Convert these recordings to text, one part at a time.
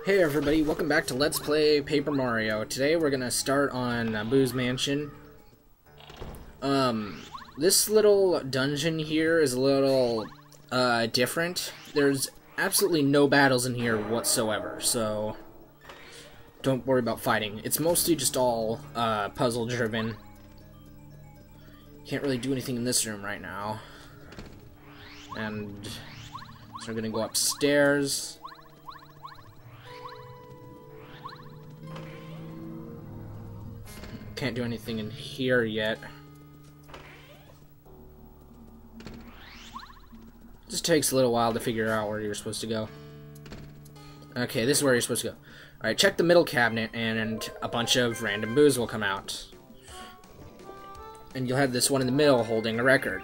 Hey everybody, welcome back to Let's Play Paper Mario. Today we're gonna start on Boo's Mansion. This little dungeon here is a little, different. There's absolutely no battles in here whatsoever, so don't worry about fighting. It's mostly just all, puzzle-driven. Can't really do anything in this room right now. And so we're gonna go upstairs. Can't do anything in here yet. Just takes a little while to figure out where you're supposed to go. Okay, this is where you're supposed to go. Alright, check the middle cabinet and a bunch of random boos will come out. And you'll have this one in the middle holding a record.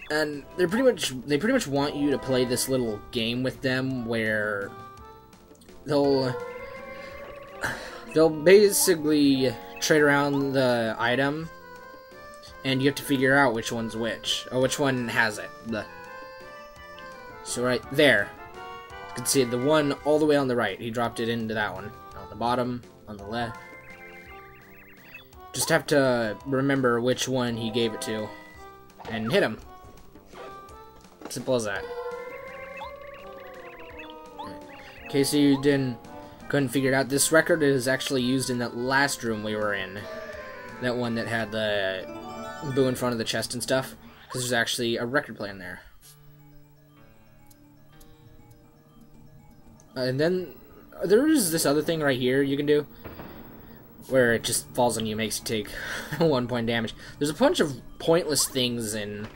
And they pretty much want you to play this little game with them where they'll basically trade around the item, and you have to figure out which one's which, or which one has it. So right there, you can see the one all the way on the right. He dropped it into that one. On the bottom, on the left. Just have to remember which one he gave it to, and hit him. Simple as that. In case you couldn't figure it out, this record is actually used in that last room we were in. That one that had the boo in front of the chest and stuff. Because there's actually a record player in there. And then there is this other thing right here you can do, where it just falls on you, makes you take 1 point damage. There's a bunch of pointless things in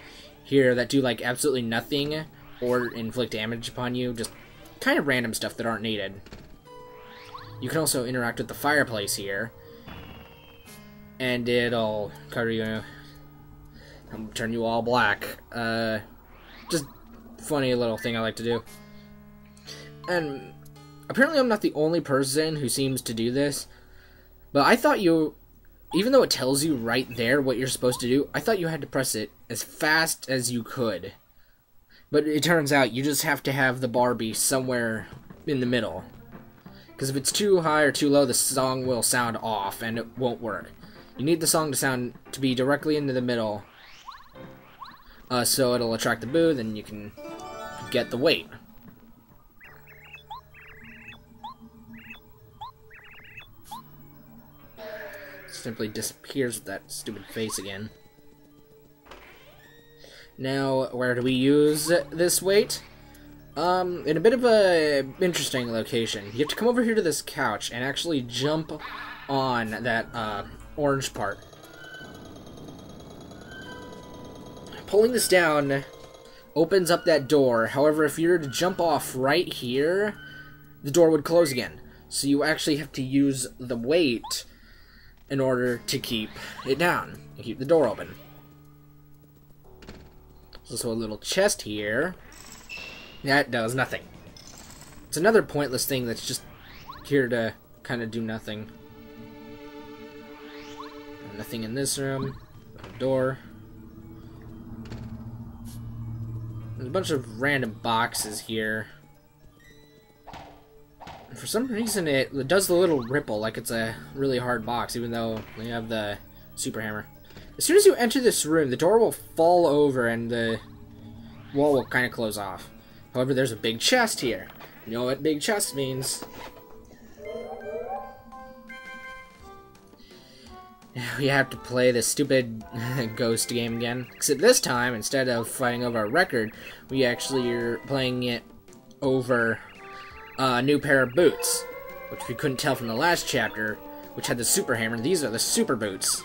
here that do like absolutely nothing or inflict damage upon you. Just kind of random stuff that aren't needed. You can also interact with the fireplace here, and it'll cover you, turn you all black. Just funny little thing I like to do. And apparently I'm not the only person who seems to do this, but I thought even though it tells you right there what you're supposed to do, I thought you had to press it as fast as you could. But it turns out you just have to have the bar be somewhere in the middle. Because if it's too high or too low, the song will sound off, and it won't work. You need the song to be directly into the middle, so it'll attract the boo, then you can get the weight. Simply disappears with that stupid face again. Now, where do we use this weight? In a bit of a interesting location. You have to come over here to this couch and actually jump on that orange part. Pulling this down opens up that door. However, if you were to jump off right here, the door would close again. So you actually have to use the weight in order to keep it down and keep the door open. There's also a little chest here. That does nothing. It's another pointless thing that's just here to kind of do nothing. Nothing in this room. Door. There's a bunch of random boxes here. And for some reason it does the little ripple like it's a really hard box, even though we have the super hammer. As soon as you enter this room, the door will fall over and the wall will kind of close off. However, there's a big chest here. You know what big chest means. We have to play this stupid ghost game again. Except this time, instead of fighting over a record, we actually are playing it over a new pair of boots. Which we couldn't tell from the last chapter, which had the super hammer. These are the super boots.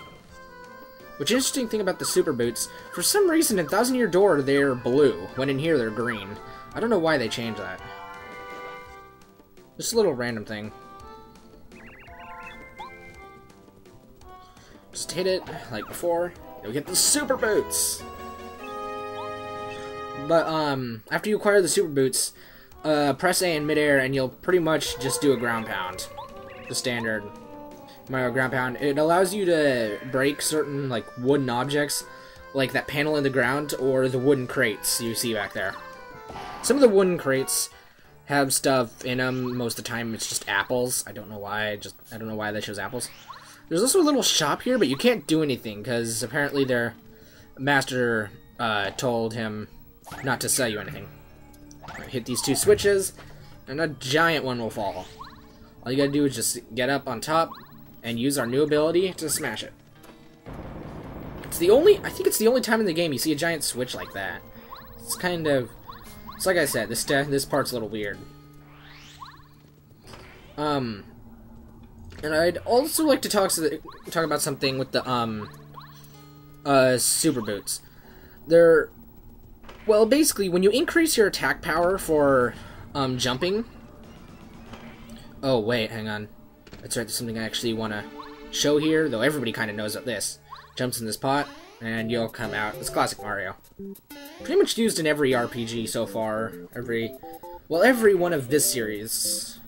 Which interesting thing about the super boots, for some reason in Thousand Year Door they're blue, when in here they're green. I don't know why they changed that. Just a little random thing. Just hit it like before. You'll get the super boots. But after you acquire the super boots, press A in midair and you'll pretty much just do a ground pound. The standard Mario ground pound. It allows you to break certain like wooden objects, like that panel in the ground or the wooden crates you see back there. Some of the wooden crates have stuff in them. Most of the time, it's just apples. I don't know why. I don't know why they chose apples. There's also a little shop here, but you can't do anything because apparently their master told him not to sell you anything. Hit these 2 switches, and a giant one will fall. All you gotta do is just get up on top and use our new ability to smash it. I think it's the only time in the game you see a giant switch like that. It's kind of, it's like I said, this part's a little weird. And I'd also like to talk about something with the super boots. Well, basically, when you increase your attack power for jumping. Oh wait, hang on. That's right. There's something I actually want to show here, though everybody kind of knows about this. Jumps in this pot, and you'll come out. It's classic Mario. Pretty much used in every RPG so far. Every one of this series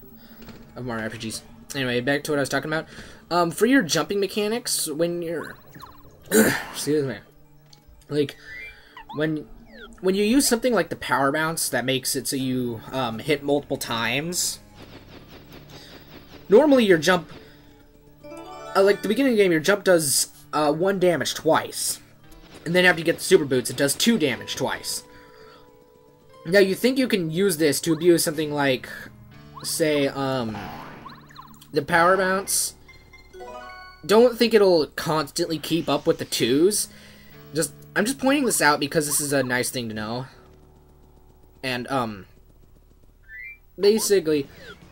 of Mario RPGs. Anyway, back to what I was talking about. For your jumping mechanics, when you're... excuse me. Like, when you use something like the power bounce that makes it so you hit multiple times... Normally your jump... like the beginning of the game, your jump does 1 damage twice. And then after you get the super boots, it does 2 damage twice. Now you think you can use this to abuse something like, say, the power bounce. Don't think it'll constantly keep up with the 2s. I'm just pointing this out because this is a nice thing to know. And, basically,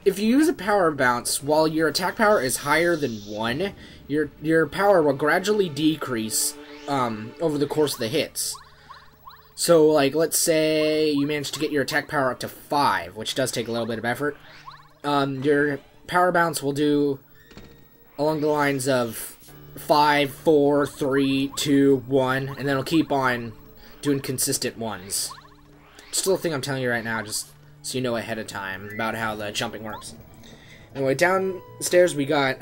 if you use a power bounce while your attack power is higher than 1, your power will gradually decrease, over the course of the hits. So, like, let's say you manage to get your attack power up to 5, which does take a little bit of effort. Your power bounce will do along the lines of 5, 4, 3, 2, 1, and then it'll keep on doing consistent ones. Still a thing I'm telling you right now, just so you know ahead of time about how the jumping works. Anyway, downstairs we got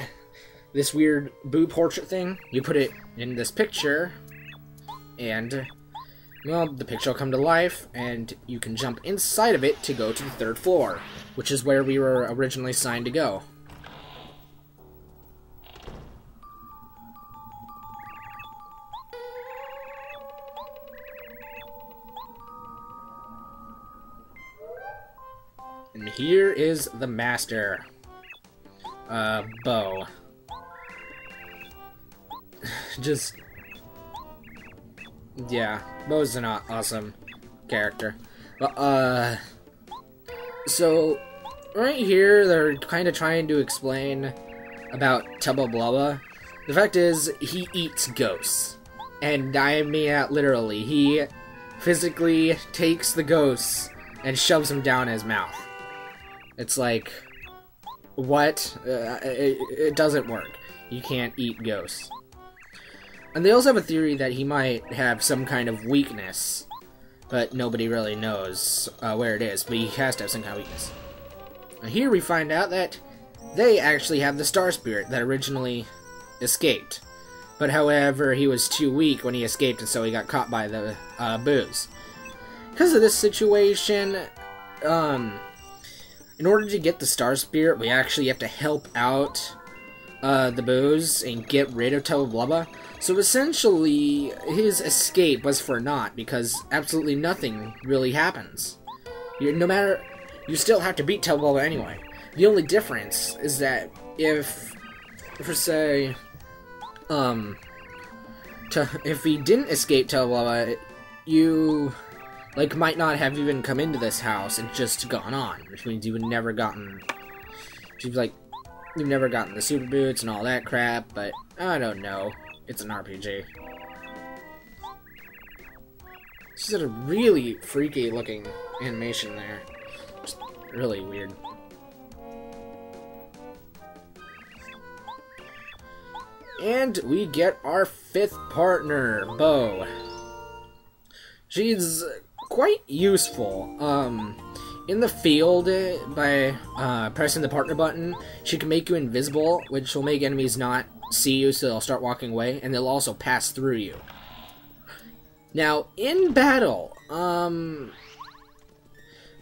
this weird boo portrait thing. You put it in this picture, and, well, the picture will come to life, and you can jump inside of it to go to the 3rd floor, which is where we were originally assigned to go. And here is the master. Bo. Just... yeah, Bo's an awesome character. But, so, right here, they're kind of trying to explain about Tubba Blubba. The fact is, he eats ghosts. And I mean that literally. He physically takes the ghosts and shoves them down his mouth. It's like, what? It doesn't work. You can't eat ghosts. And they also have a theory that he might have some kind of weakness, but nobody really knows where it is, but he has to have some kind of weakness. And here we find out that they actually have the Star Spirit that originally escaped. But however, he was too weak when he escaped, and so he got caught by the boos. Because of this situation, in order to get the Star Spirit, we actually have to help out the boos and get rid of Tubba Blubba. So essentially, his escape was for naught, because absolutely nothing really happens. You still have to beat Tubba Blubba anyway. The only difference is that if say, if he didn't escape Tubba Blubba, you, like, might not have even come into this house and just gone on, which means you would never gotten, you've never gotten the super boots and all that crap, but I don't know. It's an RPG. She's got a really freaky looking animation there. Just really weird. And we get our 5th partner, Bo. She's quite useful. In the field, by pressing the partner button, she can make you invisible, which will make enemies not see you, so they'll start walking away, and they'll also pass through you. Now, in battle,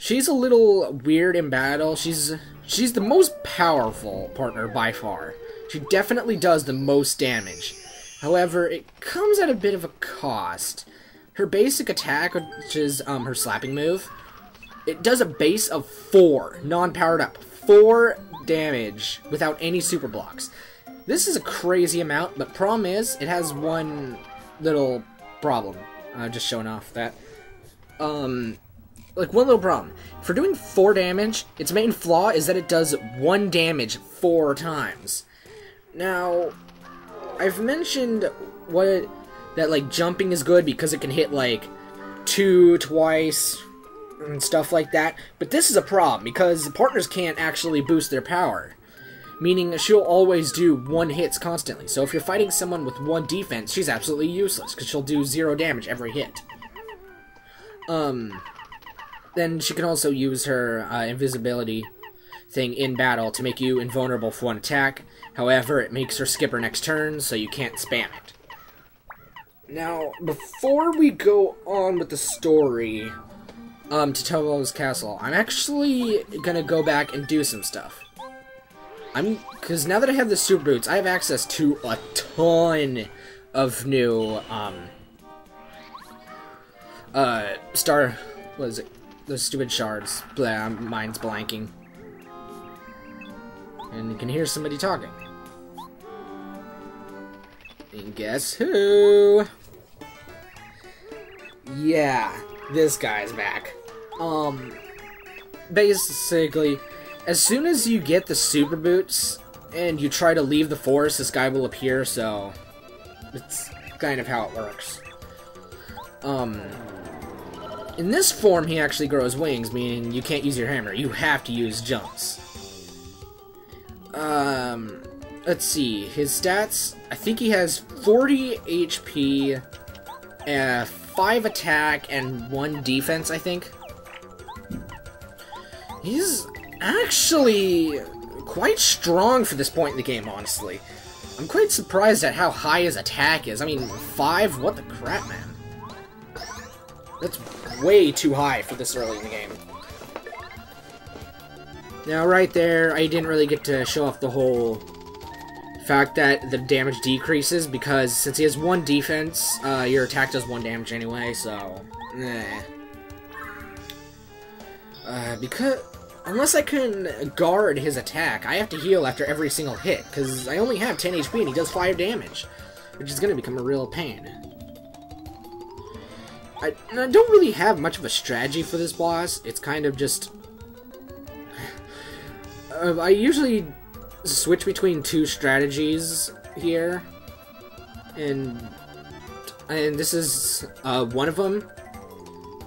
She's a little weird in battle. She's the most powerful partner by far. She definitely does the most damage. However, it comes at a bit of a cost. Her basic attack, which is her slapping move, it does a base of 4, non-powered up, 4 damage without any super blocks. This is a crazy amount, but problem is, it has one little problem. Just showing off that. Like, one little problem. For doing 4 damage, its main flaw is that it does 1 damage 4 times. Now, I've mentioned that like jumping is good because it can hit like 2 twice and stuff like that, but this is a problem because partners can't actually boost their power, meaning she'll always do 1 hits constantly. So if you're fighting someone with 1 defense, she's absolutely useless because she'll do 0 damage every hit. Then she can also use her invisibility thing in battle to make you invulnerable for 1 attack. However, it makes her skip her next turn, so you can't spam it. Now, before we go on with the story to Tovo's Castle, I'm actually gonna go back and do some stuff. Because now that I have the super boots, I have access to a ton of new, what is it? Those stupid shards. Blah, mine's blanking. And you can hear somebody talking. And guess who? Yeah, this guy's back. Basically, as soon as you get the super boots and you try to leave the forest, this guy will appear, so it's kind of how it works. In this form, he actually grows wings, meaning you can't use your hammer. You have to use jumps. Let's see. His stats, I think he has 40 HP, 5 attack, and 1 defense, I think. He's actually quite strong for this point in the game, honestly. I'm quite surprised at how high his attack is. I mean, 5? What the crap, man? That's way too high for this early in the game. Now, right there, I didn't really get to show off the whole fact that the damage decreases, because since he has 1 defense, your attack does 1 damage anyway, so, because, unless I can guard his attack, I have to heal after every single hit, because I only have 10 HP and he does 5 damage, which is going to become a real pain. I don't really have much of a strategy for this boss. It's kind of just... I usually switch between 2 strategies here, and this is one of them.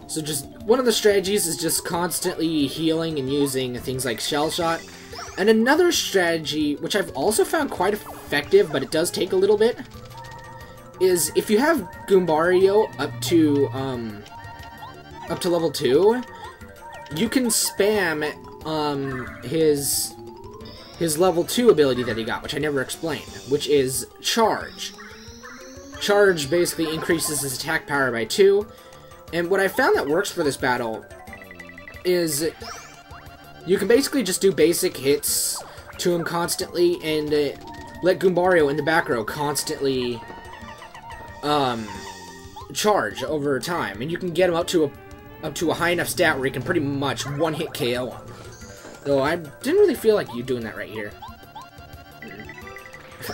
So just one of the strategies is just constantly healing and using things like Shell Shot, and another strategy, which I've also found quite effective, but it does take a little bit, is if you have Goombario up to level 2, you can spam his level 2 ability that he got, which I never explained, which is Charge. Charge basically increases his attack power by 2, and what I found that works for this battle is you can basically just do basic hits to him constantly and let Goombario in the back row constantly charge over time, and you can get him up to a high enough stat where he can pretty much one-hit KO him. Though I didn't really feel like you doing that right here.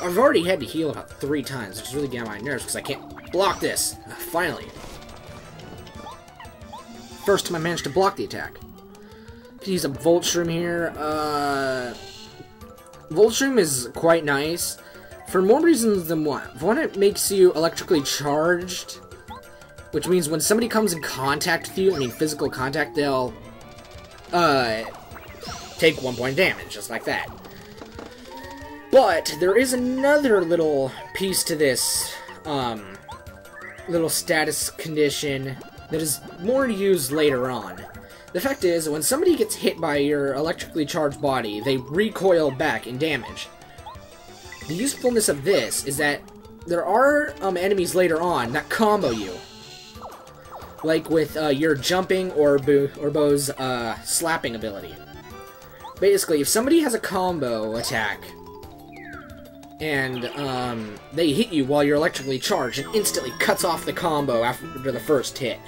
I've already had to heal about 3 times, which is really getting on my nerves because I can't block this. Finally. First time I managed to block the attack. Could use a Volt Shroom here. Volt Shroom is quite nice for more reasons than one. One, it makes you electrically charged, which means when somebody comes in contact with you, I mean physical contact, they'll take 1 point damage, just like that. But there is another little piece to this little status condition that is more used later on. The fact is, when somebody gets hit by your electrically charged body, they recoil back in damage. The usefulness of this is that there are enemies later on that combo you. like with your jumping or Bo's slapping ability. Basically, if somebody has a combo attack, and they hit you while you're electrically charged, it instantly cuts off the combo after the first hit.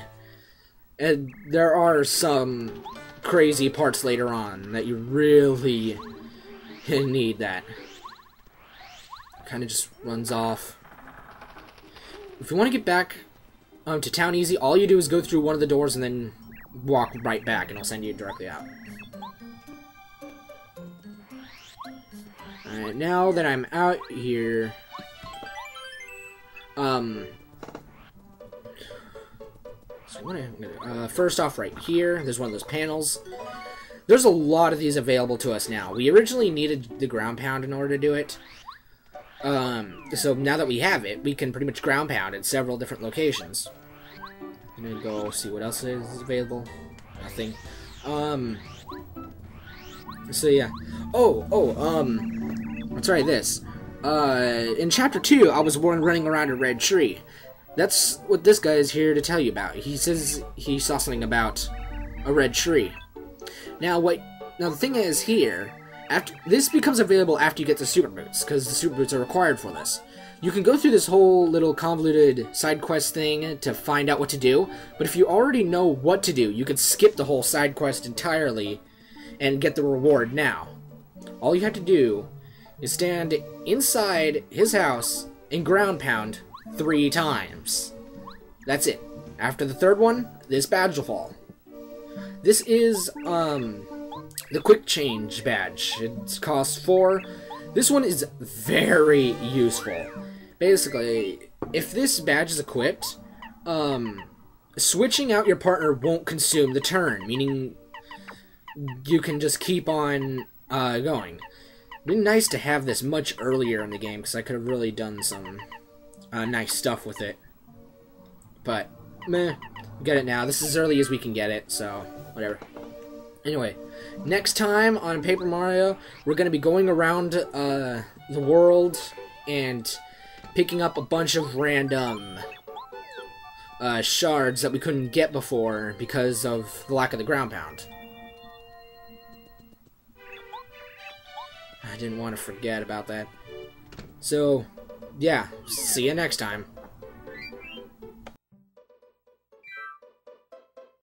And there are some crazy parts later on that you really need that. Kind of just runs off. If you want to get back to town easy, all you do is go through one of the doors and then walk right back, and it'll send you directly out. Alright, now that I'm out here, first off, right here, there's one of those panels. There's a lot of these available to us now. We originally needed the ground pound in order to do it. So now that we have it, we can pretty much ground pound at several different locations. I'm gonna go see what else is available. Nothing. So yeah. Let's try this. In Chapter 2, I was running around a red tree. That's what this guy is here to tell you about. He says he saw something about a red tree. Now the thing is here, this becomes available after you get the super boots, because the super boots are required for this. You can go through this whole little convoluted side quest thing to find out what to do, but if you already know what to do, you can skip the whole side quest entirely and get the reward now. All you have to do is stand inside his house and ground pound 3 times. That's it. After the 3rd one, this badge will fall. This is the quick change badge. It costs 4. This one is very useful. Basically, if this badge is equipped, switching out your partner won't consume the turn, meaning you can just keep on going. It'd be nice to have this much earlier in the game, because I could have really done some nice stuff with it. But, meh, we get it now. This is as early as we can get it, so whatever. Anyway, next time on Paper Mario, we're going to be going around the world and picking up a bunch of random shards that we couldn't get before because of the lack of the ground pound. I didn't want to forget about that. So, yeah, see you next time.